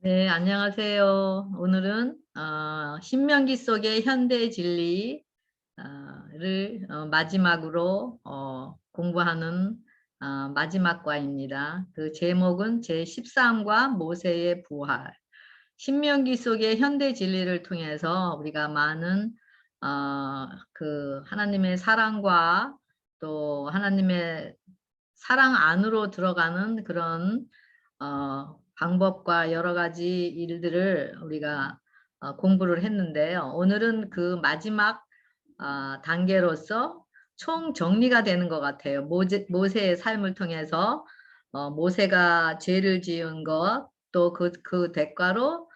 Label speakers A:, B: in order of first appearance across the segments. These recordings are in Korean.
A: 네, 안녕하세요. 오늘은 신명기 속의 현대 진리를 마지막으로 공부하는 마지막 과입니다. 그 제목은 제13과 모세의 부활. 신명기 속의 현대 진리를 통해서 우리가 많은 그 하나님의 사랑과 또 하나님의 사랑 안으로 들어가는 그런 방법과 여러 가지 일들을 우리가 공부를 했는데요. 오늘은 그 마지막 단계로서 총 정리가 되는 것 같아요. 모세의 삶을 통해서 모세가 죄를 지은 것, 또 그 대가로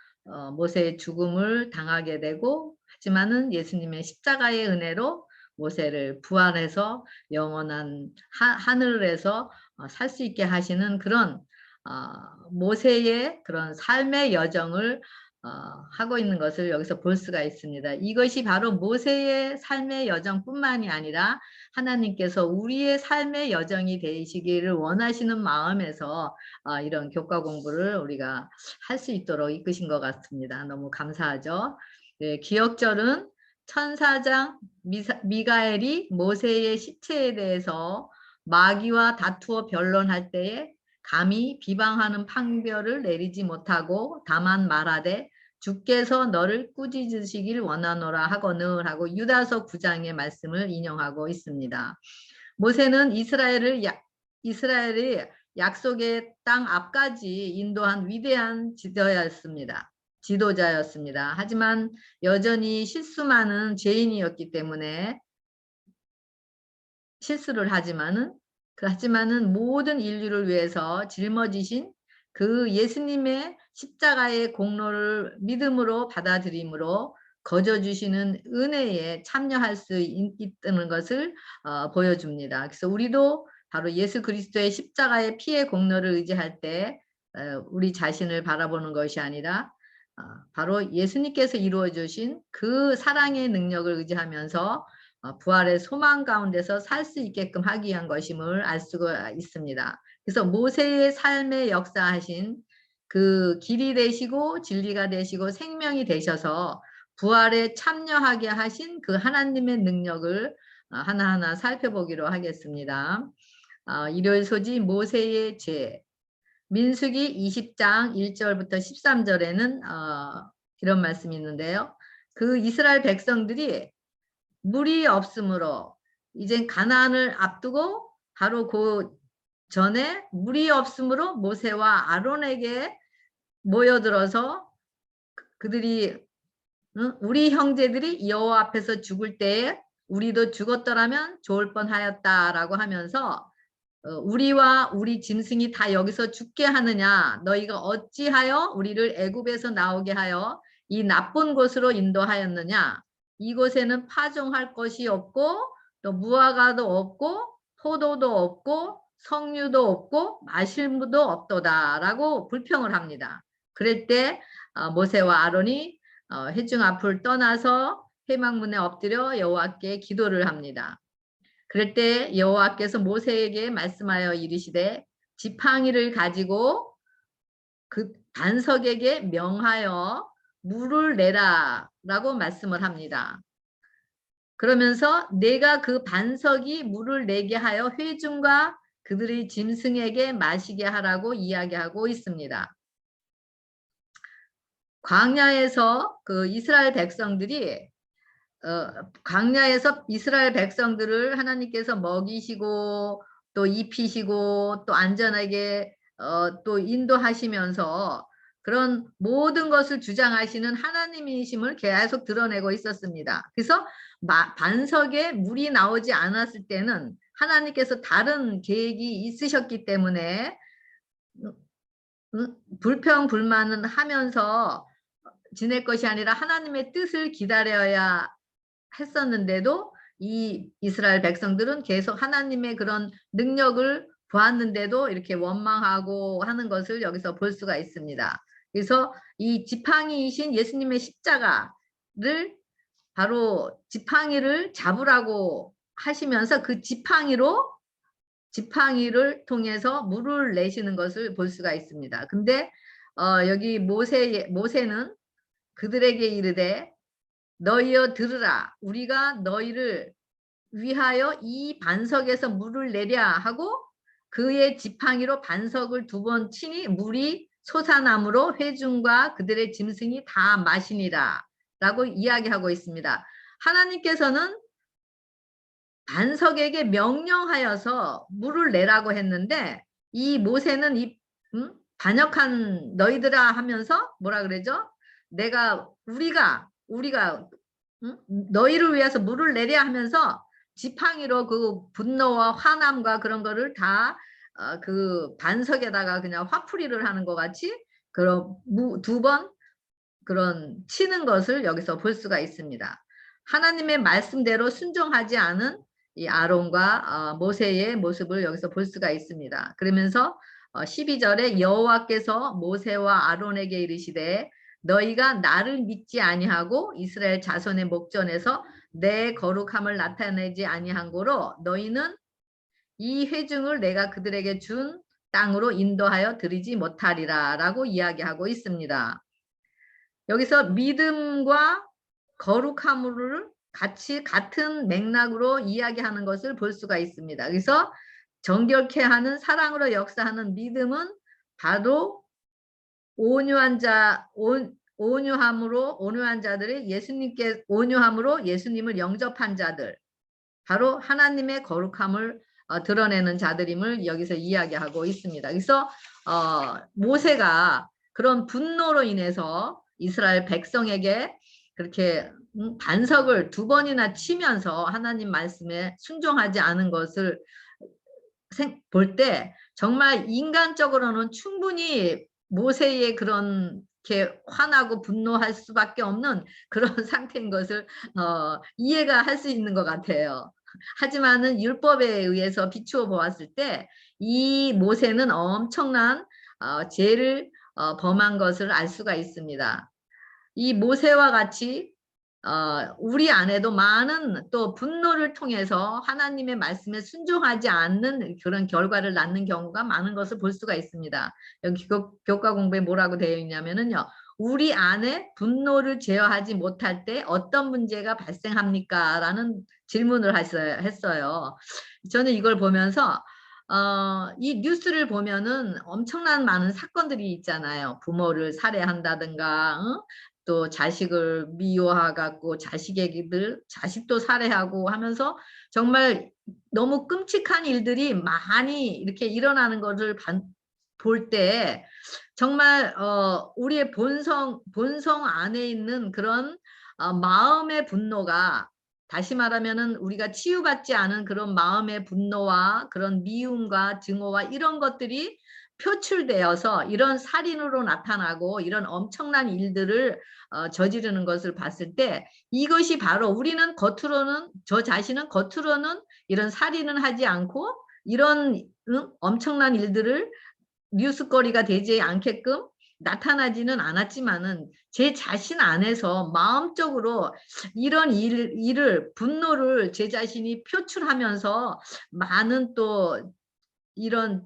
A: 모세의 죽음을 당하게 되고, 하지만은 예수님의 십자가의 은혜로 모세를 부활해서 영원한 하늘에서 살 수 있게 하시는 그런 모세의 그런 삶의 여정을 하고 있는 것을 여기서 볼 수가 있습니다. 이것이 바로 모세의 삶의 여정뿐만이 아니라 하나님께서 우리의 삶의 여정이 되시기를 원하시는 마음에서 이런 교과 공부를 우리가 할 수 있도록 이끄신 것 같습니다. 너무 감사하죠. 네, 기억절은 천사장 미가엘이 모세의 시체에 대해서 마귀와 다투어 변론할 때에 감히 비방하는 판결을 내리지 못하고 다만 말하되 주께서 너를 꾸짖으시길 원하노라 하거늘 하고 유다서 9장의 말씀을 인용하고 있습니다. 모세는 이스라엘의 약속의 땅 앞까지 인도한 위대한 지도자였습니다. 하지만 여전히 실수 많은 죄인이었기 때문에 실수를 하지만은 모든 인류를 위해서 жил머지신 그 예수님의 십자가의 공로를 믿음으로 받아들임으로 거저 주시는 은혜에 참여할 수 있다는 것을 보여줍니다. 그래서 우리도 바로 예수 그리스도의 십자가의 피의 공로를 의지할 때 우리 자신을 바라보는 것이 아니라 바로 예수님께서 이루어 주신 그 사랑의 능력을 의지하면서 부활의 소망 가운데서 살 수 있게끔 하기 위한 것임을 알 수가 있습니다. 그래서 모세의 삶에 역사하신 그 길이 되시고 진리가 되시고 생명이 되셔서 부활에 참여하게 하신 그 하나님의 능력을 하나하나 살펴보기로 하겠습니다. 일요일 소지 모세의 죄. 민수기 20장 1절부터 13절에는 이런 말씀이 있는데요. 그 이스라엘 백성들이 물이 없으므로 이제 가나안을 앞두고 바로 그 전에 물이 없으므로 모세와 아론에게 모여들어서 그들이 우리 형제들이 여호와 앞에서 죽을 때에 우리도 죽었더라면 좋을 뻔하였다라고 하면서 우리와 우리 짐승이 다 여기서 죽게 하느냐 너희가 어찌하여 우리를 애굽에서 나오게 하여 이 나쁜 곳으로 인도하였느냐 이곳에는 파종할 것이 없고 또 무화과도 없고 포도도 없고 석류도 없고 마실 물도 없도다 라고 불평을 합니다. 그럴 때 모세와 아론이 회중 앞을 떠나서 회막문에 엎드려 여호와께 기도를 합니다. 그럴 때 여호와께서 모세에게 말씀하여 이르시되 지팡이를 가지고 그 반석에게 명하여 물을 내라 라고 말씀을 합니다. 그러면서 내가 그 반석이 물을 내게 하여 회중과 그들의 짐승에게 마시게 하라고 이야기하고 있습니다. 광야에서 그 이스라엘 백성들이 광야에서 이스라엘 백성들을 하나님께서 먹이시고 또 입히시고 또 안전하게 또 인도하시면서 그런 모든 것을 주장하시는 하나님이심을 계속 드러내고 있었습니다. 그래서 반석에 물이 나오지 않았을 때는 하나님께서 다른 계획이 있으셨기 때문에 불평 불만은 하면서 지낼 것이 아니라 하나님의 뜻을 기다려야 했었는데도 이 이스라엘 백성들은 계속 하나님의 그런 능력을 보았는데도 이렇게 원망하고 하는 것을 여기서 볼 수가 있습니다. 그래서 이 지팡이이신 예수님의 십자가를 바로 지팡이를 잡으라고 하시면서 그 지팡이로 지팡이를 통해서 물을 내시는 것을 볼 수가 있습니다. 근데 여기 모세는 그들에게 이르되 너희여 들으라. 우리가 너희를 위하여 이 반석에서 물을 내랴 하고 그의 지팡이로 반석을 2번 치니 물이 솟아나므로 회중과 그들의 짐승이 다 마시니라 라고 이야기하고 있습니다. 하나님께서는 반석에게 명령하여서 물을 내라고 했는데 이 모세는 반역한 너희들아 하면서 뭐라 그러죠? 우리가 너희를 위해서 물을 내려 하면서 지팡이로 그 분노와 화남과 그런 거를 다 그 반석에다가 그냥 화풀이를 하는 것 같이 그런 2번 그런 치는 것을 여기서 볼 수가 있습니다. 하나님의 말씀대로 순종하지 않은 이 아론과 모세의 모습을 여기서 볼 수가 있습니다. 그러면서 12절에 여호와께서 모세와 아론에게 이르시되 너희가 나를 믿지 아니하고 이스라엘 자손의 목전에서 내 거룩함을 나타내지 아니한 고로 너희는 이 회중을 내가 그들에게 준 땅으로 인도하여 드리지 못하리라 라고 이야기하고 있습니다. 여기서 믿음과 거룩함을 같은 맥락으로 이야기하는 것을 볼 수가 있습니다. 그래서 정결케 하는 사랑으로 역사하는 믿음은 바로 온유한 자들이 온유함으로 예수님을 영접한 자들, 바로 하나님의 거룩함을 드러내는 자들임을 여기서 이야기하고 있습니다. 그래서 모세가 그런 분노로 인해서 이스라엘 백성에게 그렇게 반석을 2번이나 치면서 하나님 말씀에 순종하지 않은 것을 볼 때 정말 인간적으로는 충분히 모세의 그런 이렇게 화나고 분노할 수밖에 없는 그런 상태인 것을 이해가 할 수 있는 것 같아요. 하지만은 율법에 의해서 비추어 보았을 때 이 모세는 엄청난 죄를 범한 것을 알 수가 있습니다. 이 모세와 같이 우리 안에도 많은 또 분노를 통해서 하나님의 말씀에 순종하지 않는 그런 결과를 낳는 경우가 많은 것을 볼 수가 있습니다. 여기 교과 공부에 뭐라고 되어 있냐면은요. 우리 안에 분노를 제어하지 못할 때 어떤 문제가 발생합니까? 라는 질문을 했어요. 저는 이걸 보면서 이 뉴스를 보면은 엄청난 많은 사건들이 있잖아요. 부모를 살해한다든가, 또 자식을 미워하고 자식도 살해하고 하면서 정말 너무 끔찍한 일들이 많이 이렇게 일어나는 것을 볼 때 정말 우리의 본성 안에 있는 그런 마음의 분노가, 다시 말하면은 우리가 치유받지 않은 그런 마음의 분노와 그런 미움과 증오와 이런 것들이 표출되어서 이런 살인으로 나타나고 이런 엄청난 일들을 저지르는 것을 봤을 때 이것이 바로 우리는 겉으로는, 저 자신은 겉으로는 이런 살인은 하지 않고 이런 엄청난 일들을 뉴스거리가 되지 않게끔 나타나지는 않았지만은 제 자신 안에서 마음적으로 이런 일을 분노를 제 자신이 표출하면서 많은 또 이런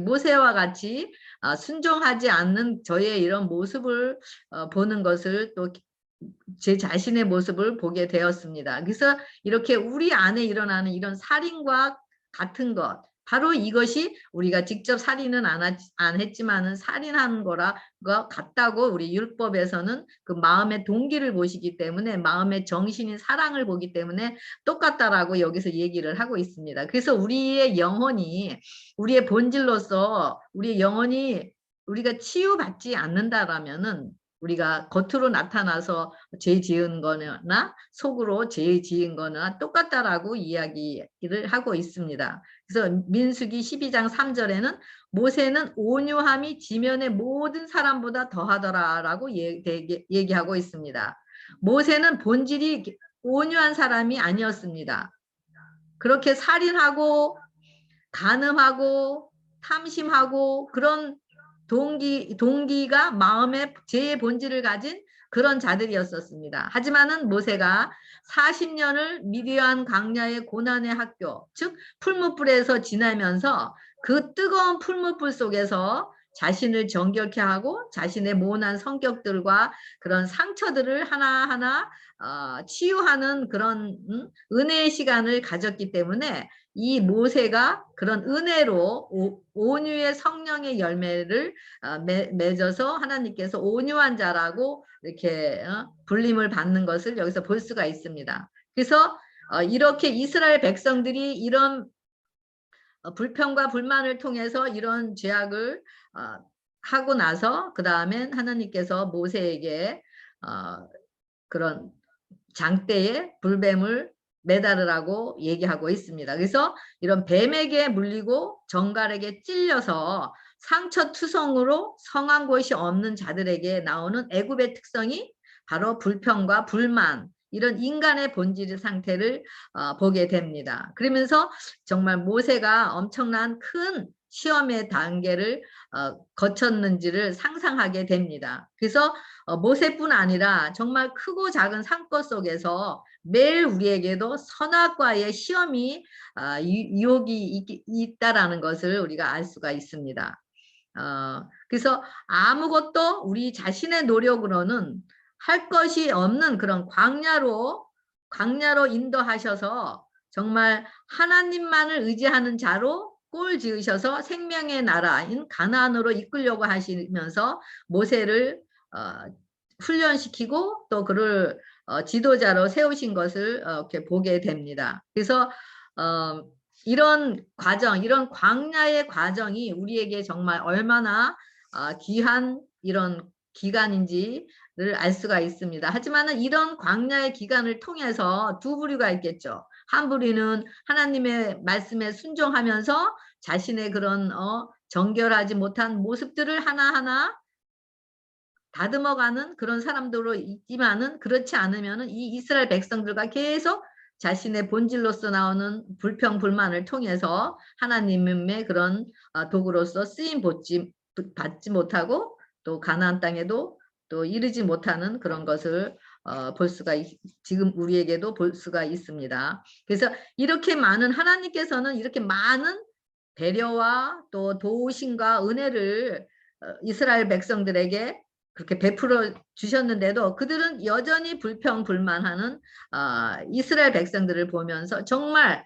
A: 모세와 같이 순종하지 않는 저의 이런 모습을 보는 것을 또 제 자신의 모습을 보게 되었습니다. 그래서 이렇게 우리 안에 일어나는 이런 살인과 같은 것, 바로 이것이 우리가 직접 살인은 안 했지만은 살인하는 거라 같다고 우리 율법에서는 그 마음의 동기를 보시기 때문에 마음의 정신인 사랑을 보기 때문에 똑같다라고 여기서 얘기를 하고 있습니다. 그래서 우리의 영혼이, 우리의 본질로서 우리의 영혼이 우리가 치유받지 않는다라면은 우리가 겉으로 나타나서 죄 지은 거나 속으로 죄 지은 거나 똑같다라고 이야기를 하고 있습니다. 그래서 민수기 12장 3절에는 모세는 온유함이 지면의 모든 사람보다 더하더라라고 얘기하고 있습니다. 모세는 본질이 온유한 사람이 아니었습니다. 그렇게 살인하고 간음하고 탐심하고 그런 동기가 마음의 죄의 본질을 가진 그런 자들이었었습니다. 하지만은 모세가 40년을 미디안 광야의 고난의 학교, 즉 풀무불에서 지나면서 그 뜨거운 풀무불 속에서 자신을 정결케 하고 자신의 모난 성격들과 그런 상처들을 하나하나 치유하는 그런 은혜의 시간을 가졌기 때문에 이 모세가 그런 은혜로 온유의 성령의 열매를 맺어서 하나님께서 온유한 자라고 이렇게 불림을 받는 것을 여기서 볼 수가 있습니다. 그래서 이렇게 이스라엘 백성들이 이런 불평과 불만을 통해서 이런 죄악을 하고 나서 그 다음엔 하나님께서 모세에게 그런 장대에 불뱀을 매달으라고 얘기하고 있습니다. 그래서 이런 뱀에게 물리고 정갈에게 찔려서 상처투성으로 성한 곳이 없는 자들에게 나오는 애굽의 특성이 바로 불평과 불만, 이런 인간의 본질 상태를 보게 됩니다. 그러면서 정말 모세가 엄청난 큰 시험의 단계를 거쳤는지를 상상하게 됩니다. 그래서 모세뿐 아니라 정말 크고 작은 산것 속에서 매일 우리에게도 선악과의 시험이 유혹이 있다라는 것을 우리가 알 수가 있습니다. 그래서 아무것도 우리 자신의 노력으로는 할 것이 없는 그런 광야로 인도하셔서 정말 하나님만을 의지하는 자로 꼴 지으셔서 생명의 나라인 가나안으로 이끌려고 하시면서 모세를 훈련시키고 또 그를 지도자로 세우신 것을 이렇게 보게 됩니다. 그래서 이런 과정, 이런 광야의 과정이 우리에게 정말 얼마나 귀한 이런 기간인지를 알 수가 있습니다. 하지만 이런 광야의 기간을 통해서 두 부류가 있겠죠. 한 부류는 하나님의 말씀에 순종하면서 자신의 그런 정결하지 못한 모습들을 하나하나 다듬어가는 그런 사람들로 있지만은, 그렇지 않으면은 이 이스라엘 백성들과 계속 자신의 본질로서 나오는 불평 불만을 통해서 하나님의 그런 도구로서 쓰임 받지 못하고 또 가나안 땅에도 또 이르지 못하는 그런 것을 볼 수가 지금 우리에게도 볼 수가 있습니다. 그래서 이렇게 많은 하나님께서는 이렇게 많은 배려와 또 도우심과 은혜를 이스라엘 백성들에게 그렇게 베풀어 주셨는데도 그들은 여전히 불평불만하는 이스라엘 백성들을 보면서 정말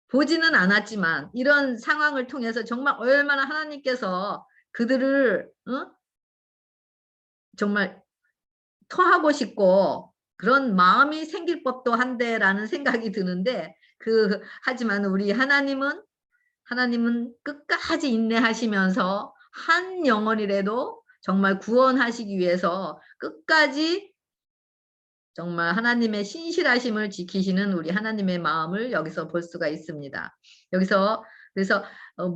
A: 보지는 않았지만 이런 상황을 통해서 정말 얼마나 하나님께서 그들을 정말 토하고 싶고 그런 마음이 생길 법도 한데라는 생각이 드는데, 하지만 우리 하나님은 끝까지 인내하시면서 한 영혼이라도 정말 구원하시기 위해서 끝까지 정말 하나님의 신실하심을 지키시는 우리 하나님의 마음을 여기서 볼 수가 있습니다. 그래서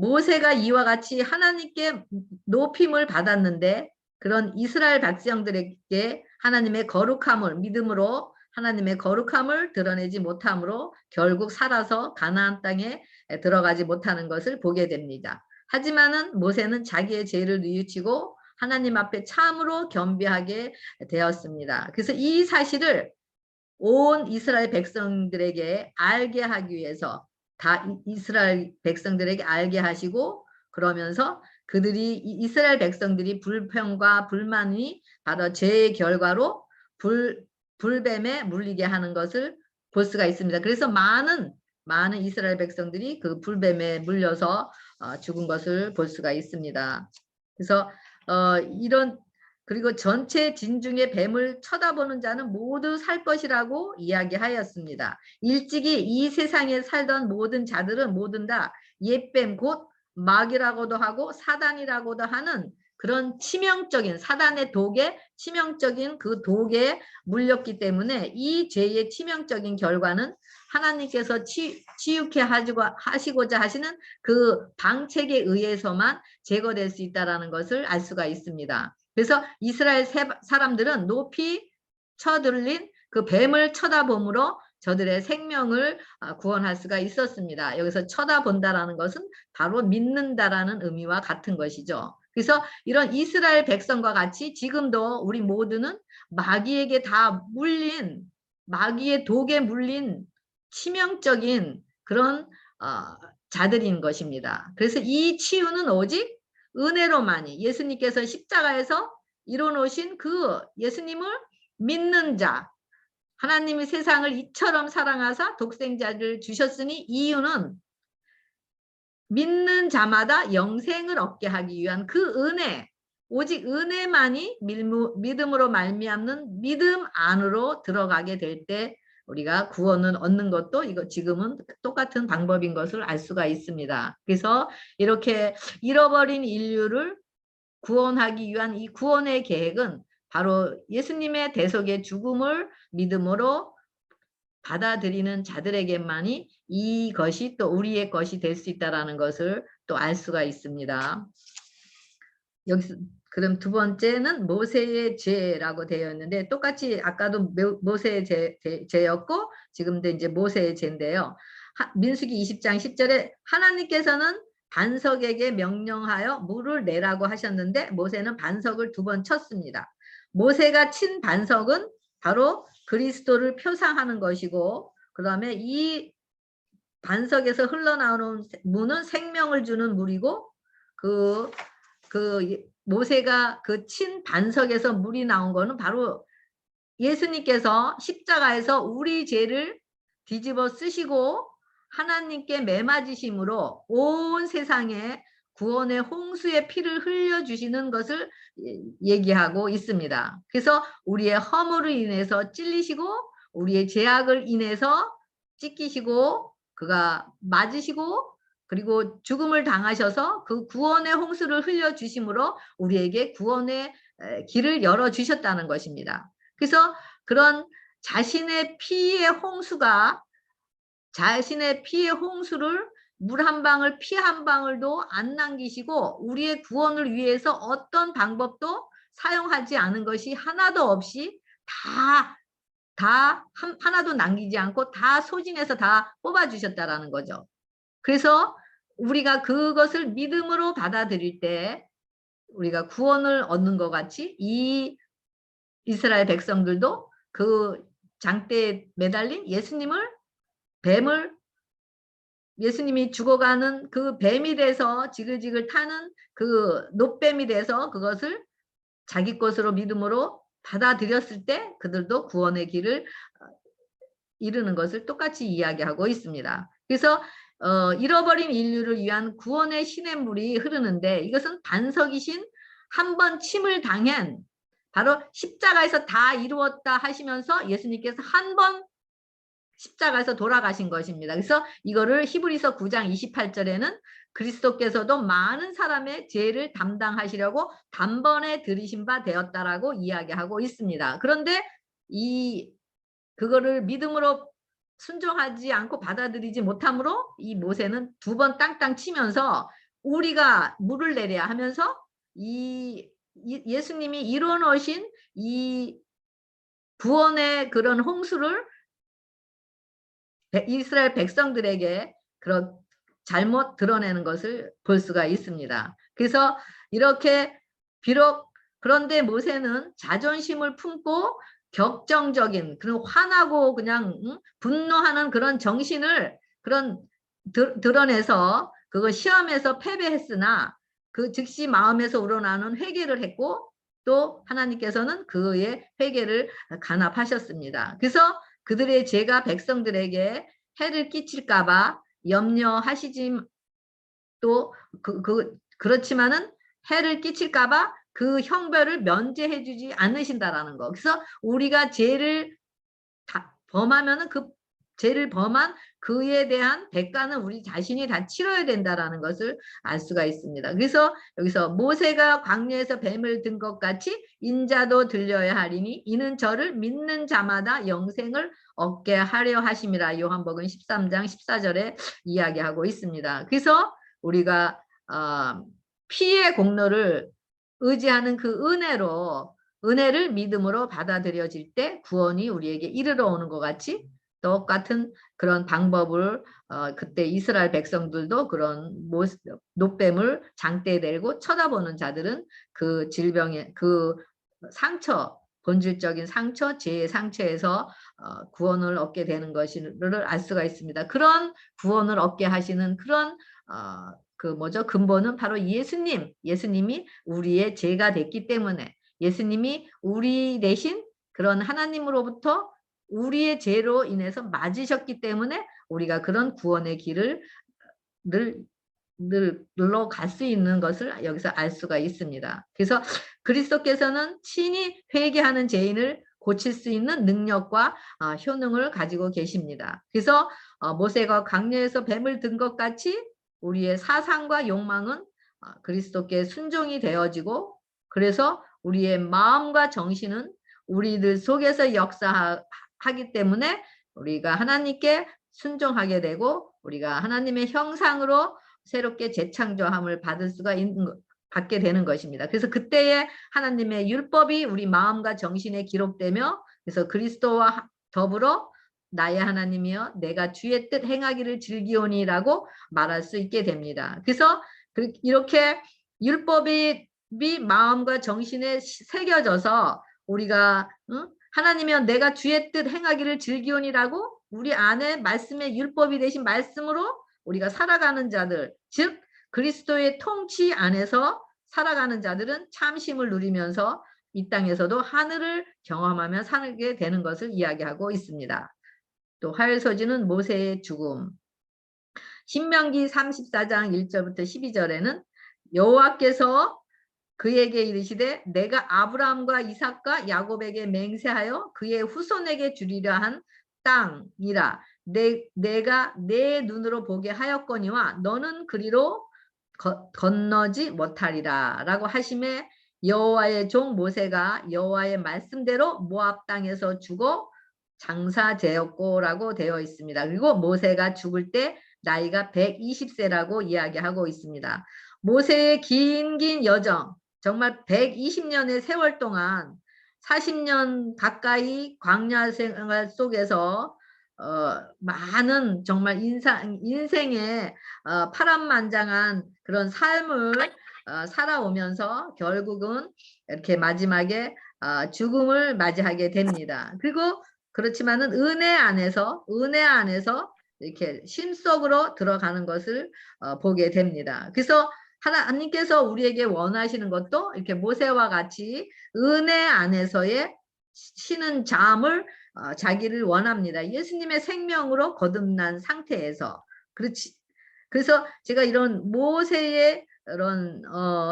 A: 모세가 이와 같이 하나님께 높임을 받았는데 그런 이스라엘 백성들에게 하나님의 거룩함을 믿음으로 하나님의 거룩함을 드러내지 못함으로 결국 살아서 가나안 땅에 들어가지 못하는 것을 보게 됩니다. 하지만은 모세는 자기의 죄를 뉘우치고 하나님 앞에 참으로 겸비하게 되었습니다. 그래서 이 사실을 온 이스라엘 백성들에게 알게 하기 위해서 다 이스라엘 백성들에게 알게 하시고, 그러면서 이스라엘 백성들이 불평과 불만이 바로 죄의 결과로 불뱀에 물리게 하는 것을 볼 수가 있습니다. 그래서 많은 이스라엘 백성들이 그 불뱀에 물려서 죽은 것을 볼 수가 있습니다. 그래서 그리고 전체 진중의 뱀을 쳐다보는 자는 모두 살 것이라고 이야기하였습니다. 일찍이 이 세상에 살던 모든 자들은 모든 다 옛뱀 곧 마귀라고도 하고 사단이라고도 하는 그런 치명적인 사단의 독에 치명적인 그 독에 물렸기 때문에 이 죄의 치명적인 결과는 하나님께서 치유케 하시고자 하시는 그 방책에 의해서만 제거될 수 있다는 것을 알 수가 있습니다. 그래서 이스라엘 사람들은 높이 쳐들린 그 뱀을 쳐다봄으로 저들의 생명을 구원할 수가 있었습니다. 여기서 쳐다본다라는 것은 바로 믿는다라는 의미와 같은 것이죠. 그래서 이런 이스라엘 백성과 같이 지금도 우리 모두는 마귀에게 다 물린, 마귀의 독에 물린 치명적인 그런 자들인 것입니다. 그래서 이 치유는 오직 은혜로만이, 예수님께서 십자가에서 이뤄놓으신 그 예수님을 믿는 자, 하나님이 세상을 이처럼 사랑하사 독생자를 주셨으니 이유는 믿는 자마다 영생을 얻게 하기 위한 그 은혜, 오직 은혜만이 믿음으로 말미암는 믿음 안으로 들어가게 될 때 우리가 구원을 얻는 것도 이거 지금은 똑같은 방법인 것을 알 수가 있습니다. 그래서 이렇게 잃어버린 인류를 구원하기 위한 이 구원의 계획은 바로 예수님의 대속의 죽음을 믿음으로 받아들이는 자들에게만이 이것이 또 우리의 것이 될 수 있다는 것을 또 알 수가 있습니다. 여기서 그럼 두 번째는 모세의 죄라고 되어 있는데 똑같이 아까도 모세의 죄였고 지금도 이제 모세의 죄인데요. 민수기 20장 10절에 하나님께서는 반석에게 명령하여 물을 내라고 하셨는데 모세는 반석을 2번 쳤습니다. 모세가 친 반석은 바로 그리스도를 표상하는 것이고 그 다음에 이 반석에서 흘러나오는 물은 생명을 주는 물이고 그 모세가 그 친 반석에서 물이 나온 거는 바로 예수님께서 십자가에서 우리 죄를 뒤집어 쓰시고 하나님께 매맞으심으로 온 세상에 구원의 홍수의 피를 흘려주시는 것을 얘기하고 있습니다. 그래서 우리의 허물을 인해서 찔리시고 우리의 죄악을 인해서 찢기시고 그가 맞으시고 그리고 죽음을 당하셔서 그 구원의 홍수를 흘려주심으로 우리에게 구원의 길을 열어주셨다는 것입니다. 그래서 그런 자신의 피의 홍수가 자신의 피의 홍수를 물 한 방울 피 한 방울도 안 남기시고 우리의 구원을 위해서 어떤 방법도 사용하지 않은 것이 하나도 없이 하나도 남기지 않고 다 소진해서 다 뽑아주셨다라는 거죠. 그래서 우리가 그것을 믿음으로 받아들일 때 우리가 구원을 얻는 것 같이 이 이스라엘 백성들도 그 장대에 매달린 뱀을 예수님이 죽어가는 그 뱀이 돼서 지글지글 타는 그 놋뱀이 돼서 그것을 자기 것으로 믿음으로 받아들였을 때 그들도 구원의 길을 이루는 것을 똑같이 이야기하고 있습니다. 그래서 잃어버린 인류를 위한 구원의 시냇물이 흐르는데 이것은 반석이신 한 번 침을 당한 바로 십자가에서 다 이루었다 하시면서 예수님께서 한 번 십자가에서 돌아가신 것입니다. 그래서 이거를 히브리서 9장 28절에는 그리스도께서도 많은 사람의 죄를 담당하시려고 단번에 들이신 바 되었다라고 이야기하고 있습니다. 그런데 그거를 믿음으로 순종하지 않고 받아들이지 못함으로 이 모세는 2번 땅땅 치면서 우리가 물을 내려야 하면서 예수님이 이뤄놓으신 이 구원의 그런 홍수를 이스라엘 백성들에게 그런 잘못 드러내는 것을 볼 수가 있습니다. 그래서 이렇게 비록 그런데 모세는 자존심을 품고 격정적인 그런 화나고 그냥 분노하는 그런 정신을 드러내서 그거 시험에서 패배했으나 그 즉시 마음에서 우러나는 회개를 했고 또 하나님께서는 그의 회개를 간합하셨습니다. 그래서 그들의 죄가 백성들에게 해를 끼칠까봐 염려하시지 또 그렇지만은 해를 끼칠까봐 그 형벌을 면제해주지 않으신다라는 거. 그래서 우리가 죄를 범하면은 그 죄를 범한 그에 대한 대가는 우리 자신이 다 치러야 된다라는 것을 알 수가 있습니다. 그래서 여기서 모세가 광야에서 뱀을 든 것 같이 인자도 들려야 하리니 이는 저를 믿는 자마다 영생을 얻게 하려 하심이라. 요한복음 13장 14절에 이야기하고 있습니다. 그래서 우리가 피의 공로를 의지하는 그 은혜를 믿음으로 받아들여질 때 구원이 우리에게 이르러 오는 것 같이 똑같은 그런 방법을 그때 이스라엘 백성들도 그런 노뱀을 장대에 들고 쳐다보는 자들은 그 질병의 그 상처, 본질적인 상처, 죄의 상처에서 구원을 얻게 되는 것을 알 수가 있습니다. 그런 구원을 얻게 하시는 그런 그 뭐죠? 근본은 바로 예수님이 우리의 죄가 됐기 때문에, 예수님이 우리 대신 그런 하나님으로부터 우리의 죄로 인해서 맞으셨기 때문에 우리가 그런 구원의 길을 늘러 갈 수 있는 것을 여기서 알 수가 있습니다. 그래서 그리스도께서는 친히 회개하는 죄인을 고칠 수 있는 능력과 효능을 가지고 계십니다. 그래서 모세가 광야에서 뱀을 든 것 같이 우리의 사상과 욕망은 그리스도께 순종이 되어지고, 그래서 우리의 마음과 정신은 우리들 속에서 역사하기 때문에 우리가 하나님께 순종하게 되고, 우리가 하나님의 형상으로 새롭게 재창조함을 받게 되는 것입니다. 그래서 그때에 하나님의 율법이 우리 마음과 정신에 기록되며, 그래서 그리스도와 더불어 나의 하나님이여 내가 주의 뜻 행하기를 즐기오니라고 말할 수 있게 됩니다. 그래서 이렇게 율법이 마음과 정신에 새겨져서 우리가 하나님이여 내가 주의 뜻 행하기를 즐기오니라고 우리 안에 말씀의 율법이 되신 말씀으로 우리가 살아가는 자들, 즉 그리스도의 통치 안에서 살아가는 자들은 참심을 누리면서 이 땅에서도 하늘을 경험하며 살게 되는 것을 이야기하고 있습니다. 또 화요소지는 모세의 죽음. 신명기 34장 1절부터 12절에는 여호와께서 그에게 이르시되 내가 아브라함과 이삭과 야곱에게 맹세하여 그의 후손에게 주리라 한 땅이라. 내가 내 눈으로 보게 하였거니와 너는 그리로 건너지 못하리라 라고 하심에, 여호와의 종 모세가 여호와의 말씀대로 모압 땅에서 죽어 장사되었고 라고 되어 있습니다. 그리고 모세가 죽을 때 나이가 120세라고 이야기하고 있습니다. 모세의 긴 여정, 정말 120년의 세월 동안 40년 가까이 광야 생활 속에서 많은 정말 인생의 파란만장한 그런 삶을 살아오면서 결국은 이렇게 마지막에 죽음을 맞이하게 됩니다. 그리고 그렇지만은 은혜 안에서 이렇게 쉼 속으로 들어가는 것을 보게 됩니다. 그래서 하나님께서 우리에게 원하시는 것도 이렇게 모세와 같이 은혜 안에서의 쉬는 잠을 자기를 원합니다. 예수님의 생명으로 거듭난 상태에서. 그래서 제가 이런 모세의 이런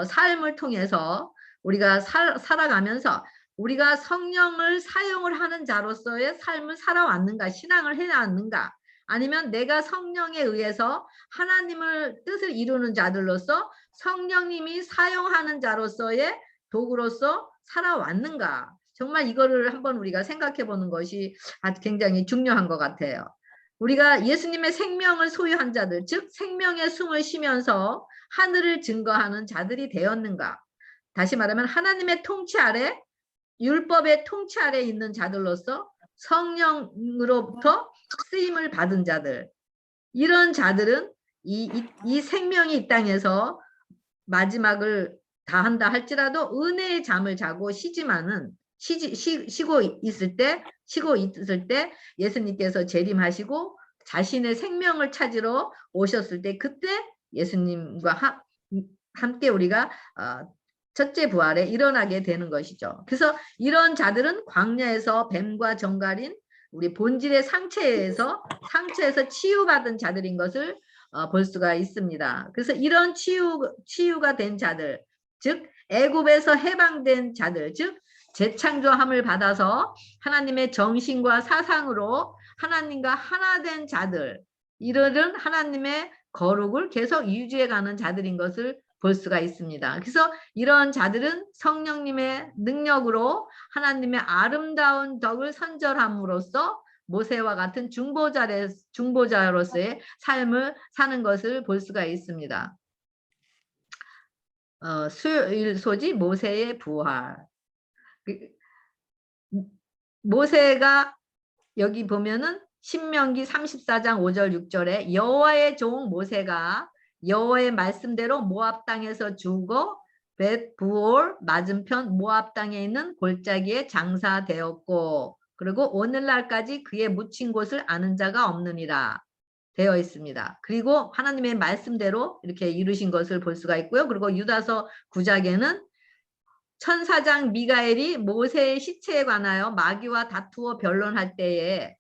A: 삶을 통해서 우리가 살아가면서 우리가 성령을 사용을 하는 자로서의 삶을 살아왔는가, 신앙을 해왔는가, 아니면 내가 성령에 의해서 하나님을 뜻을 이루는 자들로서 성령님이 사용하는 자로서의 도구로서 살아왔는가. 정말 이거를 한번 우리가 생각해 보는 것이 굉장히 중요한 것 같아요. 우리가 예수님의 생명을 소유한 자들, 즉 생명의 숨을 쉬면서 하늘을 증거하는 자들이 되었는가. 다시 말하면 하나님의 통치 아래, 율법의 통치 아래 있는 자들로서 성령으로부터 쓰임을 받은 자들, 이런 자들은 이 생명이 이 땅에서 마지막을 다한다 할지라도 은혜의 잠을 자고 쉬고 있을 때 예수님께서 재림하시고 자신의 생명을 찾으러 오셨을 때, 그때 예수님과 함께 우리가 첫째 부활에 일어나게 되는 것이죠. 그래서 이런 자들은 광야에서 뱀과 정갈인 우리 본질의 상처에서 치유받은 자들인 것을 볼 수가 있습니다. 그래서 이런 치유가 된 자들, 즉 애굽에서 해방된 자들, 즉 재창조함을 받아서 하나님의 정신과 사상으로 하나님과 하나 된 자들, 이들은 하나님의 거룩을 계속 유지해가는 자들인 것을 볼 수가 있습니다. 그래서 이런 자들은 성령님의 능력으로 하나님의 아름다운 덕을 선절함으로써 모세와 같은 중보자로서의 삶을 사는 것을 볼 수가 있습니다. 수요일 소지 모세의 부활. 모세가 여기 보면은 신명기 34장 5절 6절에 여호와의 종 모세가 여호와의 말씀대로 모압 땅에서 죽어 벳부올 맞은편 모압 땅에 있는 골짜기에 장사되었고 그리고 오늘날까지 그의 묻힌 곳을 아는 자가 없느니라 되어 있습니다. 그리고 하나님의 말씀대로 이렇게 이루신 것을 볼 수가 있고요. 그리고 유다서 9장에는 천사장 미가엘이 모세의 시체에 관하여 마귀와 다투어 변론할 때에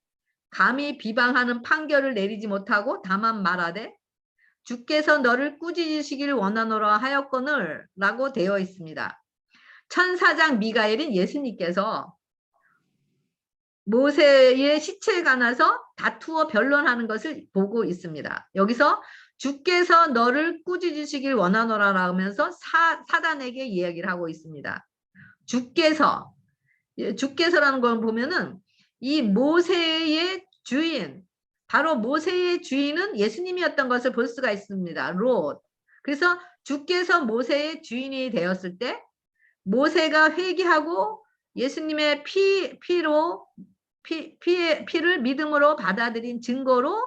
A: 감히 비방하는 판결을 내리지 못하고 다만 말하되 주께서 너를 꾸짖으시기를 원하노라 하였거늘 라고 되어 있습니다. 천사장 미가엘은 예수님께서 모세의 시체에 관해서 다투어 변론하는 것을 보고 있습니다. 여기서 주께서 너를 꾸짖으시길 원하노라 하면서 사단에게 이야기를 하고 있습니다. 주께서라는 걸 보면은 이 모세의 주인, 바로 모세의 주인은 예수님이었던 것을 볼 수가 있습니다. 롯. 그래서 주께서 모세의 주인이 되었을 때 모세가 회개하고 예수님의 피를 믿음으로 받아들인 증거로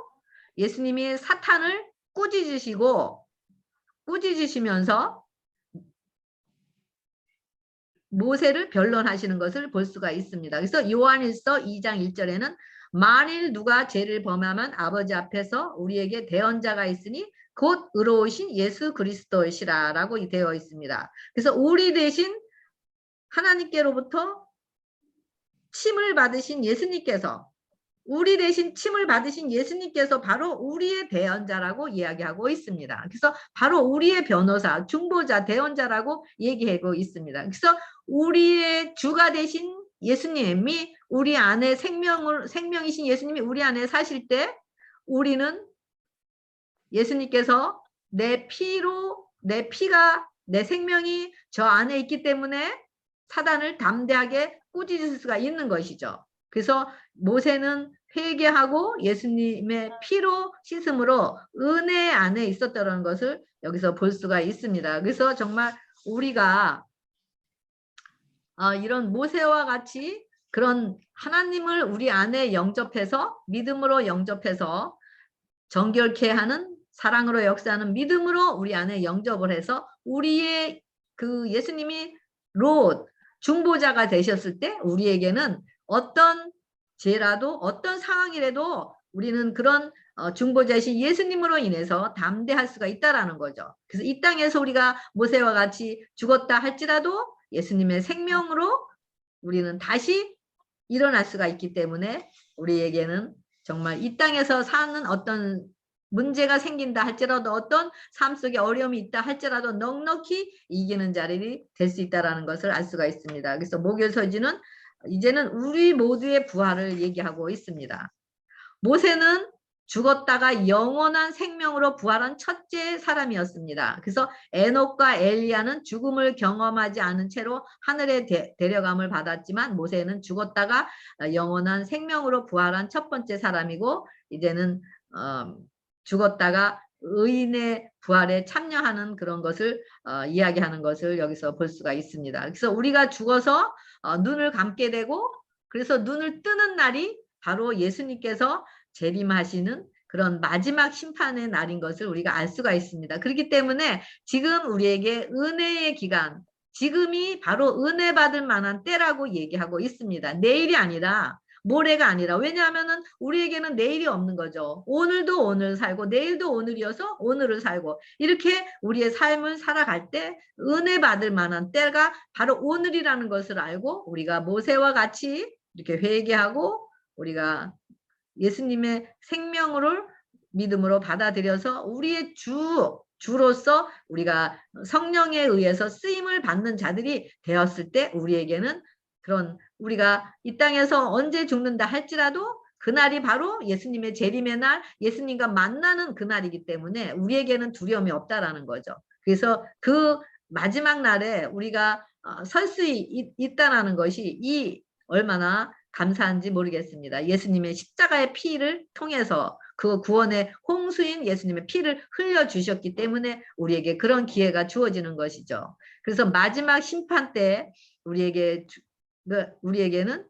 A: 예수님이 사탄을 꾸짖으시면서 모세를 변론하시는 것을 볼 수가 있습니다. 그래서 요한일서 2장 1절에는 만일 누가 죄를 범하면 아버지 앞에서 우리에게 대언자가 있으니 곧 의로우신 예수 그리스도시라 라고 되어 있습니다. 그래서 우리 대신 하나님께로부터 침을 받으신 예수님께서 우리 대신 침을 받으신 예수님께서 바로 우리의 대언자라고 이야기하고 있습니다. 그래서 바로 우리의 변호사, 중보자, 대언자라고 얘기하고 있습니다. 그래서 우리의 주가 되신 예수님이 우리 안에 생명이신 예수님이 우리 안에 사실 때 우리는 예수님께서 내 생명이 저 안에 있기 때문에 사단을 담대하게 꾸짖을 수가 있는 것이죠. 그래서 모세는 회개하고 예수님의 피로 씻음으로 은혜 안에 있었다는 것을 여기서 볼 수가 있습니다. 그래서 정말 우리가 이런 모세와 같이 그런 하나님을 우리 안에 영접해서 믿음으로 영접해서 정결케 하는 사랑으로 역사하는 믿음으로 우리 안에 영접을 해서 우리의 그 예수님이 롯 중보자가 되셨을 때 우리에게는 어떤 죄라도 어떤 상황이라도 우리는 그런 중보자이신 예수님으로 인해서 담대할 수가 있다라는 거죠. 그래서 이 땅에서 우리가 모세와 같이 죽었다 할지라도 예수님의 생명으로 우리는 다시 일어날 수가 있기 때문에 우리에게는 정말 이 땅에서 사는 어떤 문제가 생긴다 할지라도 어떤 삶 속에 어려움이 있다 할지라도 넉넉히 이기는 자리이 될 수 있다는 것을 알 수가 있습니다. 그래서 목요서지는 이제는 우리 모두의 부활을 얘기하고 있습니다. 모세는 죽었다가 영원한 생명으로 부활한 첫째 사람이었습니다. 그래서 에녹과 엘리야는 죽음을 경험하지 않은 채로 하늘에 데려감을 받았지만 모세는 죽었다가 영원한 생명으로 부활한 첫 번째 사람이고 이제는 죽었다가 의인의 부활에 참여하는 그런 것을 이야기하는 것을 여기서 볼 수가 있습니다. 그래서 우리가 죽어서 눈을 감게 되고 그래서 눈을 뜨는 날이 바로 예수님께서 재림하시는 그런 마지막 심판의 날인 것을 우리가 알 수가 있습니다. 그렇기 때문에 지금 우리에게 은혜의 기간, 지금이 바로 은혜 받을 만한 때라고 얘기하고 있습니다. 내일이 아니라 모레가 아니라 왜냐하면은 우리에게는 내일이 없는 거죠. 오늘도 오늘 살고 내일도 오늘이어서 오늘을 살고 이렇게 우리의 삶을 살아갈 때 은혜 받을 만한 때가 바로 오늘이라는 것을 알고 우리가 모세와 같이 이렇게 회개하고 우리가 예수님의 생명을 믿음으로 받아들여서 우리의 주로서 우리가 성령에 의해서 쓰임을 받는 자들이 되었을 때 우리에게는 그런 우리가 이 땅에서 언제 죽는다 할지라도 그날이 바로 예수님의 재림의 날, 예수님과 만나는 그날이기 때문에 우리에게는 두려움이 없다라는 거죠. 그래서 그 마지막 날에 우리가 설 수 있다라는 것이 이 얼마나 감사한지 모르겠습니다. 예수님의 십자가의 피를 통해서 그 구원의 홍수인 예수님의 피를 흘려주셨기 때문에 우리에게 그런 기회가 주어지는 것이죠. 그래서 마지막 심판 때 우리에게는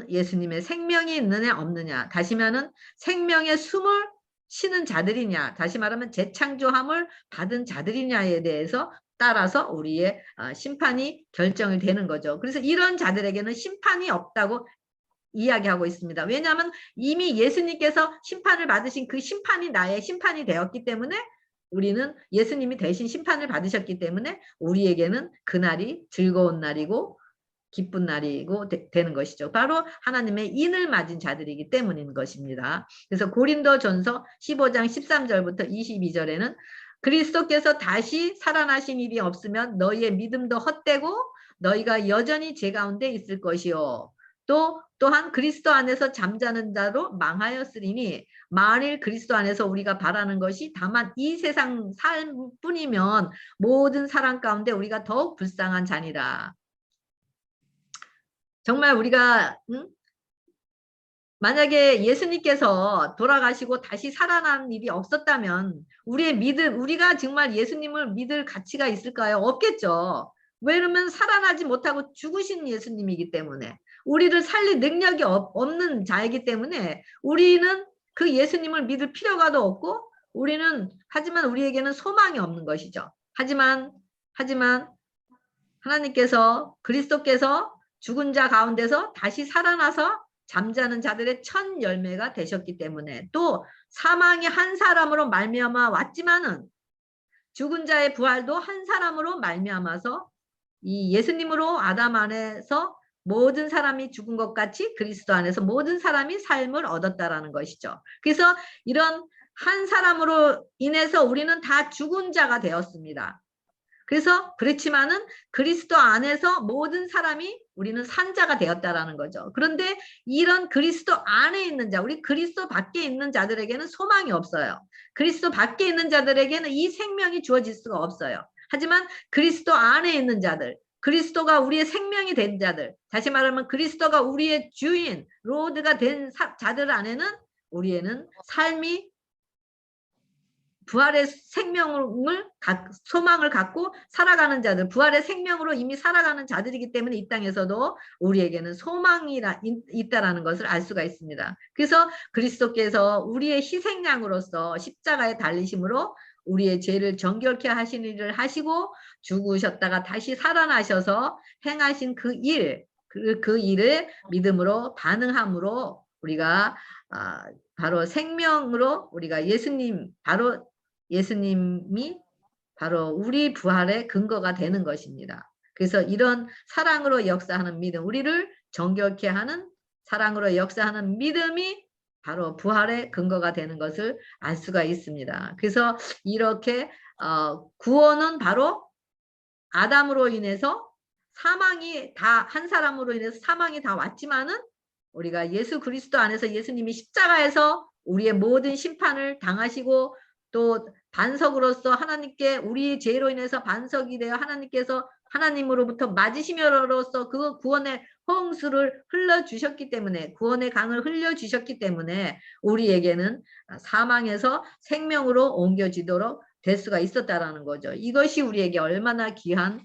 A: 예수님의 생명이 있느냐 없느냐. 다시 말하면 생명의 숨을 쉬는 자들이냐. 다시 말하면 재창조함을 받은 자들이냐에 대해서 따라서 우리의 심판이 결정이 되는 거죠. 그래서 이런 자들에게는 심판이 없다고 이야기하고 있습니다. 왜냐하면 이미 예수님께서 심판을 받으신 그 심판이 나의 심판이 되었기 때문에 우리는 예수님이 대신 심판을 받으셨기 때문에 우리에게는 그날이 즐거운 날이고 기쁜 날이고 되는 것이죠. 바로 하나님의 인을 맞은 자들이기 때문인 것입니다. 그래서 고린도전서 15장 13절부터 22절에는 그리스도께서 다시 살아나신 일이 없으면 너희의 믿음도 헛되고 너희가 여전히 죄 가운데 있을 것이요. 또한 그리스도 안에서 잠자는 자로 망하였으리니 만일 그리스도 안에서 우리가 바라는 것이 다만 이 세상 삶뿐이면 모든 사람 가운데 우리가 더욱 불쌍한 자니라. 정말 우리가 만약에 예수님께서 돌아가시고 다시 살아난 일이 없었다면 우리의 믿음, 우리가 정말 예수님을 믿을 가치가 있을까요? 없겠죠. 왜냐면 살아나지 못하고 죽으신 예수님이기 때문에 우리를 살릴 능력이 없는 자이기 때문에 우리는 그 예수님을 믿을 필요가 없고 하지만 우리에게는 소망이 없는 것이죠. 하지만 하나님께서 그리스도께서 죽은 자 가운데서 다시 살아나서 잠자는 자들의 첫 열매가 되셨기 때문에 또 사망이 한 사람으로 말미암아 왔지만은 죽은 자의 부활도 한 사람으로 말미암아서 이 예수님으로 아담 안에서 모든 사람이 죽은 것 같이 그리스도 안에서 모든 사람이 삶을 얻었다라는 것이죠. 그래서 이런 한 사람으로 인해서 우리는 다 죽은 자가 되었습니다. 그래서 그렇지만은 그리스도 안에서 모든 사람이 우리는 산자가 되었다라는 거죠. 그런데 이런 그리스도 안에 있는 자, 우리 그리스도 밖에 있는 자들에게는 소망이 없어요. 그리스도 밖에 있는 자들에게는 이 생명이 주어질 수가 없어요. 하지만 그리스도 안에 있는 자들, 그리스도가 우리의 생명이 된 자들, 다시 말하면 그리스도가 우리의 주인, 로드가 된 자들 안에는 우리에는 삶이 부활의 생명을 소망을 갖고 살아가는 자들, 부활의 생명으로 이미 살아가는 자들이기 때문에 이 땅에서도 우리에게는 소망이 있다라는 것을 알 수가 있습니다. 그래서 그리스도께서 우리의 희생양으로서 십자가에 달리심으로 우리의 죄를 정결케 하신 일을 하시고 죽으셨다가 다시 살아나셔서 행하신 그 일을 믿음으로 반응함으로 우리가 바로 생명으로 우리가 예수님이 바로 우리 부활의 근거가 되는 것입니다. 그래서 이런 사랑으로 역사하는 믿음, 우리를 정결케 하는 사랑으로 역사하는 믿음이 바로 부활의 근거가 되는 것을 알 수가 있습니다. 그래서 이렇게 구원은 바로 아담으로 인해서 한 사람으로 인해서 사망이 다 왔지만은 우리가 예수 그리스도 안에서 예수님이 십자가에서 우리의 모든 심판을 당하시고 또 반석으로서 하나님께 우리 죄로 인해서 반석이 되어 하나님께서 하나님으로부터 맞으심으로써 그 구원의 홍수를 흘려주셨기 때문에 구원의 강을 흘려주셨기 때문에 우리에게는 사망에서 생명으로 옮겨지도록 될 수가 있었다라는 거죠. 이것이 우리에게 얼마나 귀한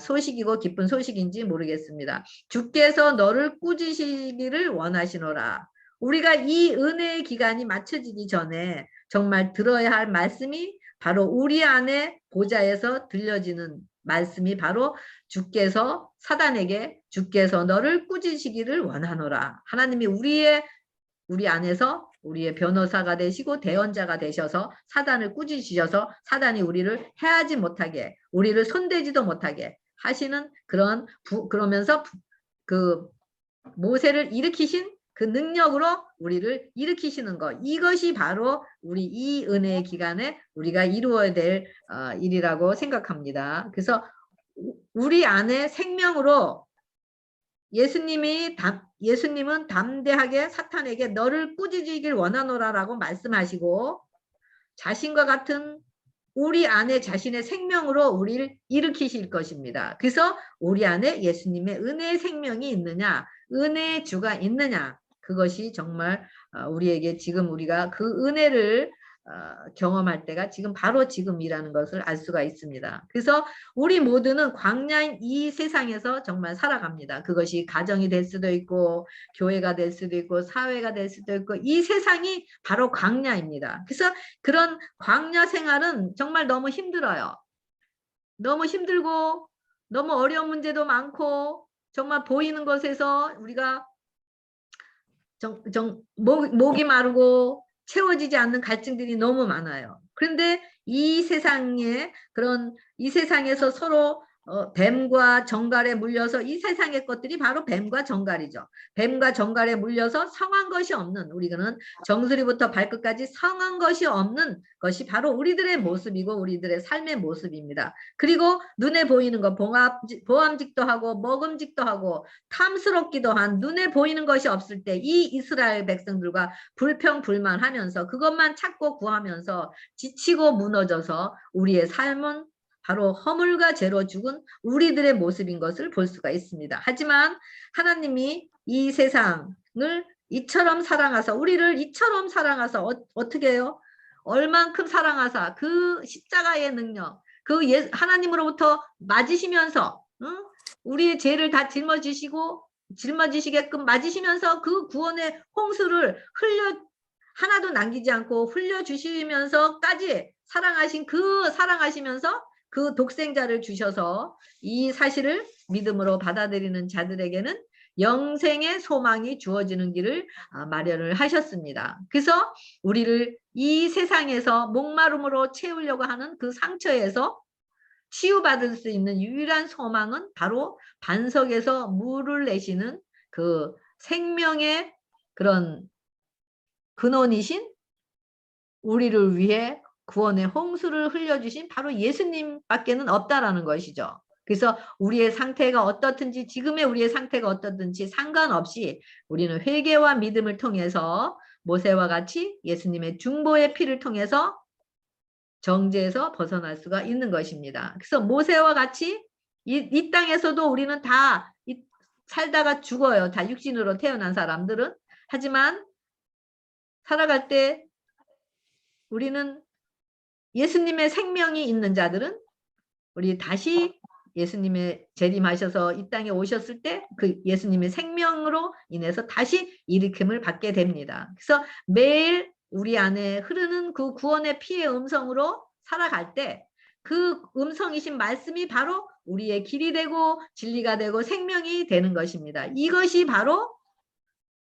A: 소식이고 기쁜 소식인지 모르겠습니다. 주께서 너를 꾸짖으시기를 원하시노라. 우리가 이 은혜의 기간이 맞춰지기 전에 정말 들어야 할 말씀이 바로 우리 안에 보좌에서 들려지는 말씀이 바로 주께서 사단에게 주께서 너를 꾸짖으시기를 원하노라. 하나님이 우리 안에서 우리의 변호사가 되시고 대언자가 되셔서 사단을 꾸짖으셔서 사단이 우리를 해하지 못하게 우리를 손대지도 못하게 하시는 그러면서 그 모세를 일으키신 그 능력으로 우리를 일으키시는 것, 이것이 바로 우리 이 은혜의 기간에 우리가 이루어야 될 일이라고 생각합니다. 그래서 우리 안에 생명으로 예수님은 담대하게 사탄에게 너를 꾸짖으길 원하노라라고 말씀하시고 자신과 같은 우리 안에 자신의 생명으로 우리를 일으키실 것입니다. 그래서 우리 안에 예수님의 은혜의 생명이 있느냐, 은혜의 주가 있느냐, 그것이 정말 우리에게 지금 우리가 그 은혜를 경험할 때가 지금 바로 지금이라는 것을 알 수가 있습니다. 그래서 우리 모두는 광야인 이 세상에서 정말 살아갑니다. 그것이 가정이 될 수도 있고 교회가 될 수도 있고 사회가 될 수도 있고 이 세상이 바로 광야입니다. 그래서 그런 광야 생활은 정말 너무 힘들어요. 너무 힘들고 너무 어려운 문제도 많고 정말 보이는 것에서 우리가 목이 마르고 채워지지 않는 갈증들이 너무 많아요. 그런데 이 세상에서 서로 뱀과 정갈에 물려서 이 세상의 것들이 바로 뱀과 정갈이죠. 뱀과 정갈에 물려서 성한 것이 없는 우리는 정수리부터 발끝까지 성한 것이 없는 것이 바로 우리들의 모습이고 우리들의 삶의 모습입니다. 그리고 눈에 보이는 것 보암직도 하고 먹음직도 하고 탐스럽기도 한 눈에 보이는 것이 없을 때 이 이스라엘 백성들과 불평불만하면서 그것만 찾고 구하면서 지치고 무너져서 우리의 삶은 바로 허물과 죄로 죽은 우리들의 모습인 것을 볼 수가 있습니다. 하지만 하나님이 이 세상을 이처럼 사랑하사 우리를 이처럼 사랑하사 어떻게 해요? 얼만큼 사랑하사 그 십자가의 능력 하나님으로부터 맞으시면서 우리의 죄를 다 짊어지시게끔 맞으시면서 그 구원의 홍수를 하나도 남기지 않고 흘려주시면서까지 사랑하시면서 그 독생자를 주셔서 이 사실을 믿음으로 받아들이는 자들에게는 영생의 소망이 주어지는 길을 마련을 하셨습니다. 그래서 우리를 이 세상에서 목마름으로 채우려고 하는 그 상처에서 치유받을 수 있는 유일한 소망은 바로 반석에서 물을 내시는 그 생명의 그런 근원이신 우리를 위해 구원의 홍수를 흘려주신 바로 예수님밖에는 없다라는 것이죠. 그래서 우리의 상태가 어떻든지 지금의 우리의 상태가 어떻든지 상관없이 우리는 회개와 믿음을 통해서 모세와 같이 예수님의 중보의 피를 통해서 정죄에서 벗어날 수가 있는 것입니다. 그래서 모세와 같이 이 땅에서도 우리는 다 살다가 죽어요. 다 육신으로 태어난 사람들은. 하지만 살아갈 때 우리는 예수님의 생명이 있는 자들은 우리 다시 예수님의 재림하셔서 이 땅에 오셨을 때 그 예수님의 생명으로 인해서 다시 일으킴을 받게 됩니다. 그래서 매일 우리 안에 흐르는 그 구원의 피의 음성으로 살아갈 때 그 음성이신 말씀이 바로 우리의 길이 되고 진리가 되고 생명이 되는 것입니다. 이것이 바로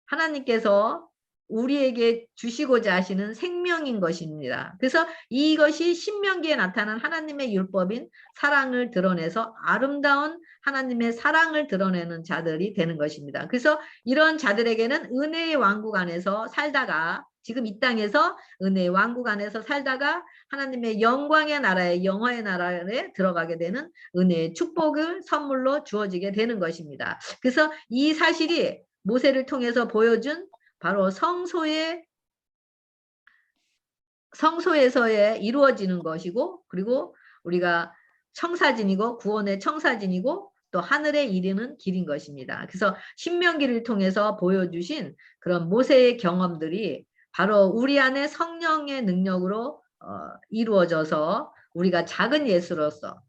A: 하나님께서 우리에게 주시고자 하시는 생명인 것입니다. 그래서 이것이 신명기에 나타난 하나님의 율법인 사랑을 드러내서 아름다운 하나님의 사랑을 드러내는 자들이 되는 것입니다. 그래서 이런 자들에게는 은혜의 왕국 안에서 살다가 지금 이 땅에서 은혜의 왕국 안에서 살다가 하나님의 영광의 나라에 영화의 나라에 들어가게 되는 은혜의 축복을 선물로 주어지게 되는 것입니다. 그래서 이 사실이 모세를 통해서 보여준 바로 성소에서의 이루어지는 것이고 그리고 우리가 청사진이고 구원의 청사진이고 또 하늘에 이르는 길인 것입니다. 그래서 신명기를 통해서 보여주신 그런 모세의 경험들이 바로 우리 안에 성령의 능력으로 이루어져서 우리가 작은 예수로서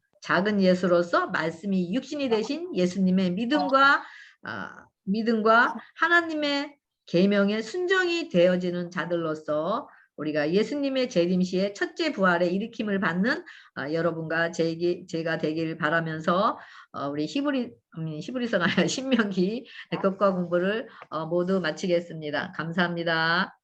A: 말씀이 육신이 되신 예수님의 믿음과 하나님의 계명에 순종이 되어지는 자들로서 우리가 예수님의 재림 시에 첫째 부활의 일으킴을 받는 여러분과 제가 되길 바라면서 우리 히브리서가 아니라 신명기 교과 공부를 모두 마치겠습니다. 감사합니다.